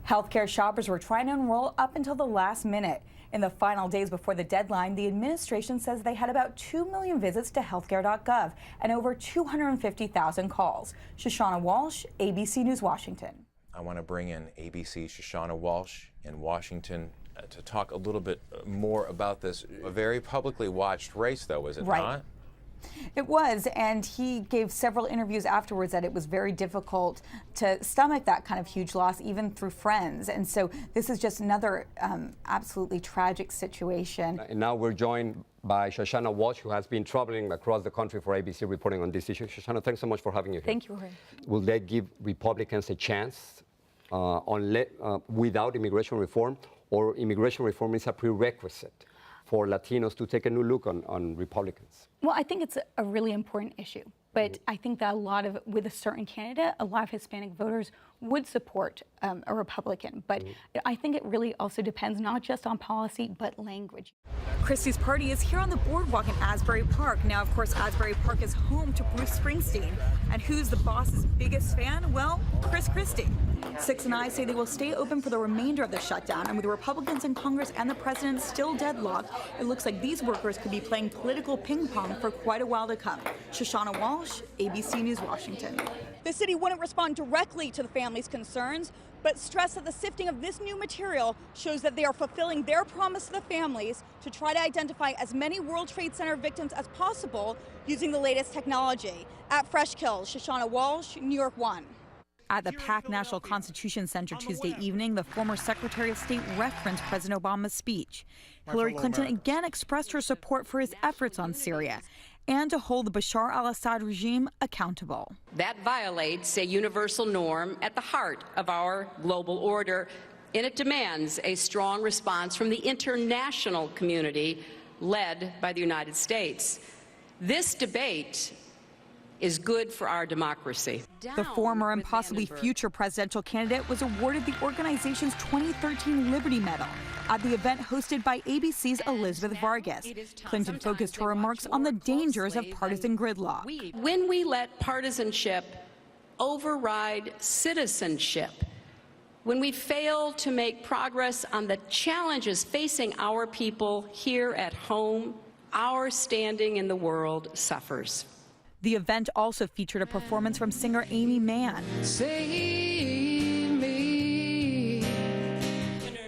Healthcare shoppers were trying to enroll up until the last minute. In the final days before the deadline, the administration says they had about 2 million visits to healthcare.gov and over 250,000 calls. Shoshana Walsh, ABC News, Washington. I want to bring in ABC's Shoshana Walsh in Washington to talk a little bit more about this. A very publicly watched race, though, is it not? It was, and he gave several interviews afterwards that it was very difficult to stomach that kind of huge loss, even through friends. And so this is just another absolutely tragic situation. And now we're joined by Shoshana Walsh, who has been traveling across the country for ABC reporting on this issue. Shoshana, thanks so much for having you here. Thank you, Jorge. Will that give Republicans a chance without immigration reform, or immigration reform is a prerequisite for Latinos to take a new look on Republicans? Well, I think it's a really important issue, but I think that with a certain candidate, a lot of Hispanic voters would support a Republican. But I think it really also depends not just on policy, but language. Christie's party is here on the boardwalk in Asbury Park. Now, of course, Asbury Park is home to Bruce Springsteen. And who's the boss's biggest fan? Well, Chris Christie. Six and I say they will stay open for the remainder of the shutdown. And with the Republicans in Congress and the president still deadlocked, it looks like these workers could be playing political ping pong for quite a while to come. Shoshana Walsh, ABC News, Washington. The city wouldn't respond directly to the family's concerns, but stressed that the sifting of this new material shows that they are fulfilling their promise to the families to try to identify as many World Trade Center victims as possible using the latest technology. At Fresh Kills, Shoshana Walsh, New York 1. At the PAC National Constitution Center Tuesday evening, the former Secretary of State referenced President Obama's speech. Hillary Clinton again expressed her support for his efforts on Syria and to hold the Bashar al-Assad regime accountable. That violates a universal norm at the heart of our global order, and it demands a strong response from the international community led by the United States. This debate is good for our democracy. The former and possibly future presidential candidate was awarded the organization's 2013 Liberty Medal at the event hosted by ABC's Elizabeth Vargas. Clinton focused her remarks on the dangers of partisan gridlock. When we let partisanship override citizenship, when we fail to make progress on the challenges facing our people here at home, our standing in the world suffers. The event also featured a performance from singer Amy Mann.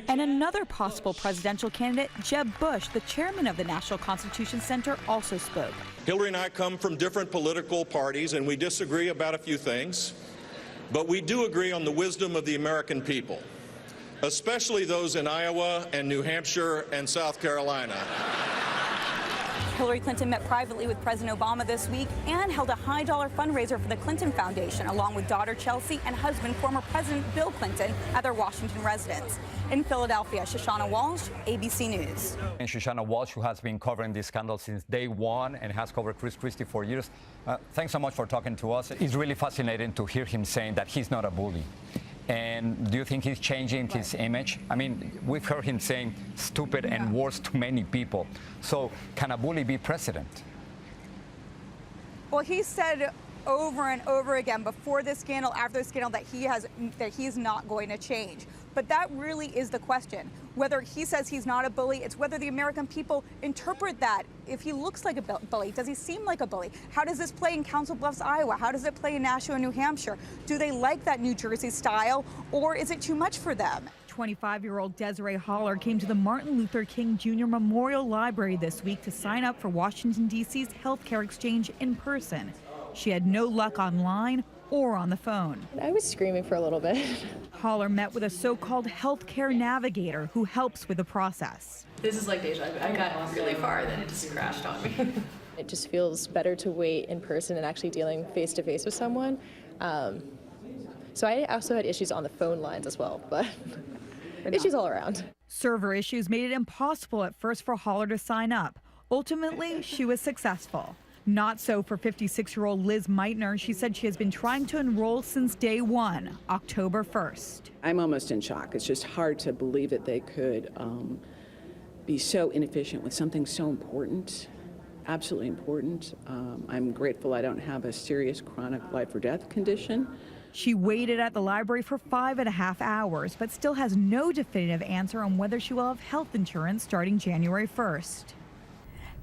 And another possible presidential candidate, Jeb Bush, the chairman of the National Constitution Center, also spoke. Hillary and I come from different political parties, and we disagree about a few things, but we do agree on the wisdom of the American people, especially those in Iowa and New Hampshire and South Carolina. Hillary Clinton met privately with President Obama this week and held a high-dollar fundraiser for the Clinton Foundation, along with daughter Chelsea and husband, former President Bill Clinton, at their Washington residence. In Philadelphia, Shoshana Walsh, ABC News. And Shoshana Walsh, who has been covering this scandal since day one and has covered Chris Christie for years. Thanks so much for talking to us. It's really fascinating to hear him saying that he's not a bully. And do you think he's changing his image? I mean, we've heard him saying stupid and worse to many people. So can a bully be president? Well, he said over and over again before this scandal, after the scandal, that he's not going to change. But that really is the question. Whether he says he's not a bully, it's whether the American people interpret that. If he looks like a bully, does he seem like a bully? How does this play in Council Bluffs, Iowa? How does it play in Nashua, New Hampshire? Do they like that New Jersey style, or is it too much for them? 25-year-old Desiree Holler came to the Martin Luther King Jr. Memorial Library this week to sign up for Washington, D.C.'s healthcare exchange in person. She had no luck online or on the phone. I was screaming for a little bit. Holler met with a so-called healthcare navigator who helps with the process. This is like deja vu. I got really far, then it just crashed on me. It just feels better to wait in person and actually dealing face-to-face with someone. So I also had issues on the phone lines as well, but issues all around. Server issues made it impossible at first for Holler to sign up. Ultimately, she was successful. Not so for 56-year-old Liz Meitner. She said she has been trying to enroll since day one, October 1st. I'm almost in shock. It's just hard to believe that they could be so inefficient with something so important. absolutely important. I'm grateful I don't have a serious chronic life or death condition. She waited at the library for 5.5 hours, but still has no definitive answer on whether she will have health insurance starting January 1st.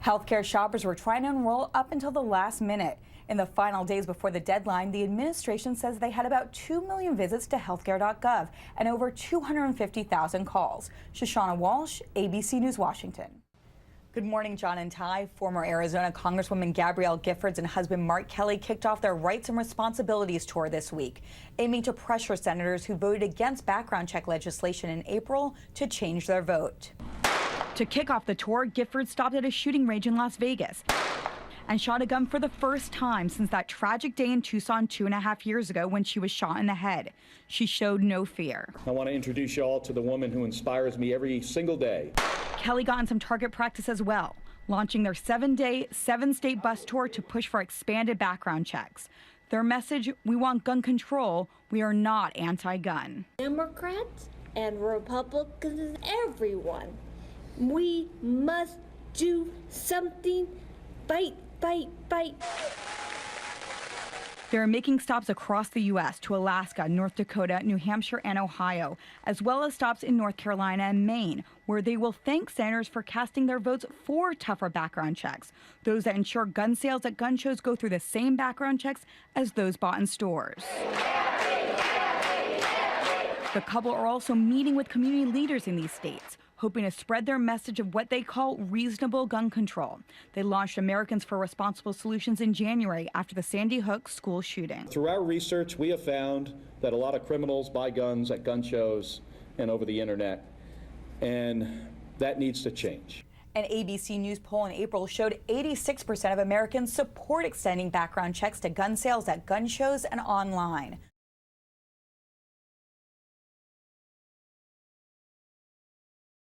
Healthcare shoppers were trying to enroll up until the last minute. In the final days before the deadline, the administration says they had about 2 million visits to healthcare.gov and over 250,000 calls. Shoshana Walsh, ABC News, Washington. Good morning, John and Ty. Former Arizona Congresswoman Gabrielle Giffords and husband Mark Kelly kicked off their Rights and Responsibilities tour this week, aiming to pressure senators who voted against background check legislation in April to change their vote. To kick off the tour, Giffords stopped at a shooting range in Las Vegas and shot a gun for the first time since that tragic day in Tucson 2.5 years ago when she was shot in the head. She showed no fear. I want to introduce you all to the woman who inspires me every single day. Kelly got in some target practice as well, launching their 7-day, 7-state bus tour to push for expanded background checks. Their message, we want gun control, we are not anti-gun. Democrats and Republicans, everyone, we must do something. Fight, fight, fight. They're making stops across the U.S. to Alaska, North Dakota, New Hampshire, and Ohio, as well as stops in North Carolina and Maine, where they will thank senators for casting their votes for tougher background checks, those that ensure gun sales at gun shows go through the same background checks as those bought in stores. The couple are also meeting with community leaders in these states, hoping to spread their message of what they call reasonable gun control. They launched Americans for Responsible Solutions in January after the Sandy Hook school shooting. Through our research, we have found that a lot of criminals buy guns at gun shows and over the internet, and that needs to change. An ABC News poll in April showed 86% of Americans support extending background checks to gun sales at gun shows and online.